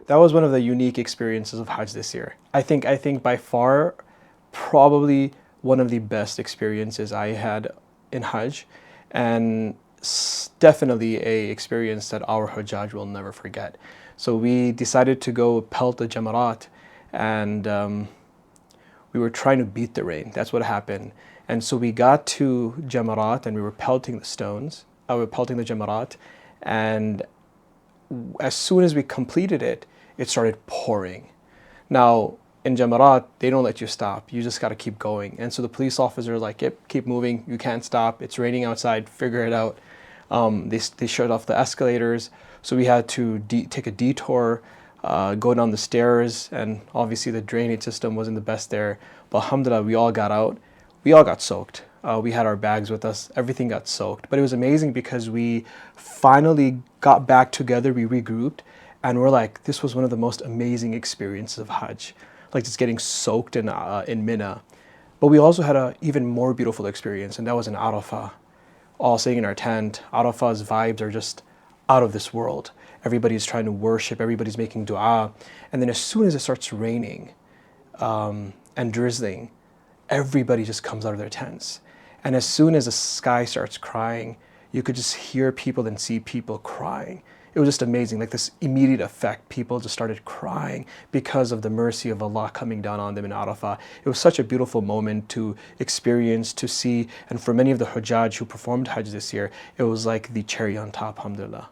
That was one of the unique experiences of Hajj this year. I think by far, probably one of the best experiences I had in Hajj, and definitely a experience that our Hajjaj will never forget. So we decided to go pelt the Jamarat, and we were trying to beat the rain. That's what happened. And so we got to Jamarat and we were pelting the stones. We were pelting the Jamarat, and as soon as we completed it, it started pouring. Now, in Jamarat, they don't let you stop. You just got to keep going. And so the police officer was like, yep, keep moving. You can't stop. It's raining outside. Figure it out. They shut off the escalators. So we had to take a detour, go down the stairs. And obviously the drainage system wasn't the best there. But alhamdulillah, we all got out. We all got soaked. We had our bags with us. Everything got soaked. But it was amazing because we finally got back together. We regrouped. And we're like, this was one of the most amazing experiences of Hajj. Like just getting soaked in Mina. But we also had an even more beautiful experience, and that was in Arafah. All sitting in our tent. Arafah's vibes are just out of this world. Everybody's trying to worship, everybody's making dua. And then as soon as it starts raining and drizzling, everybody just comes out of their tents. And as soon as the sky starts crying, you could just hear people and see people crying. It was just amazing, like this immediate effect. People just started crying because of the mercy of Allah coming down on them in Arafah. It was such a beautiful moment to experience, to see, and for many of the Hujjaj who performed Hajj this year, it was like the cherry on top, alhamdulillah.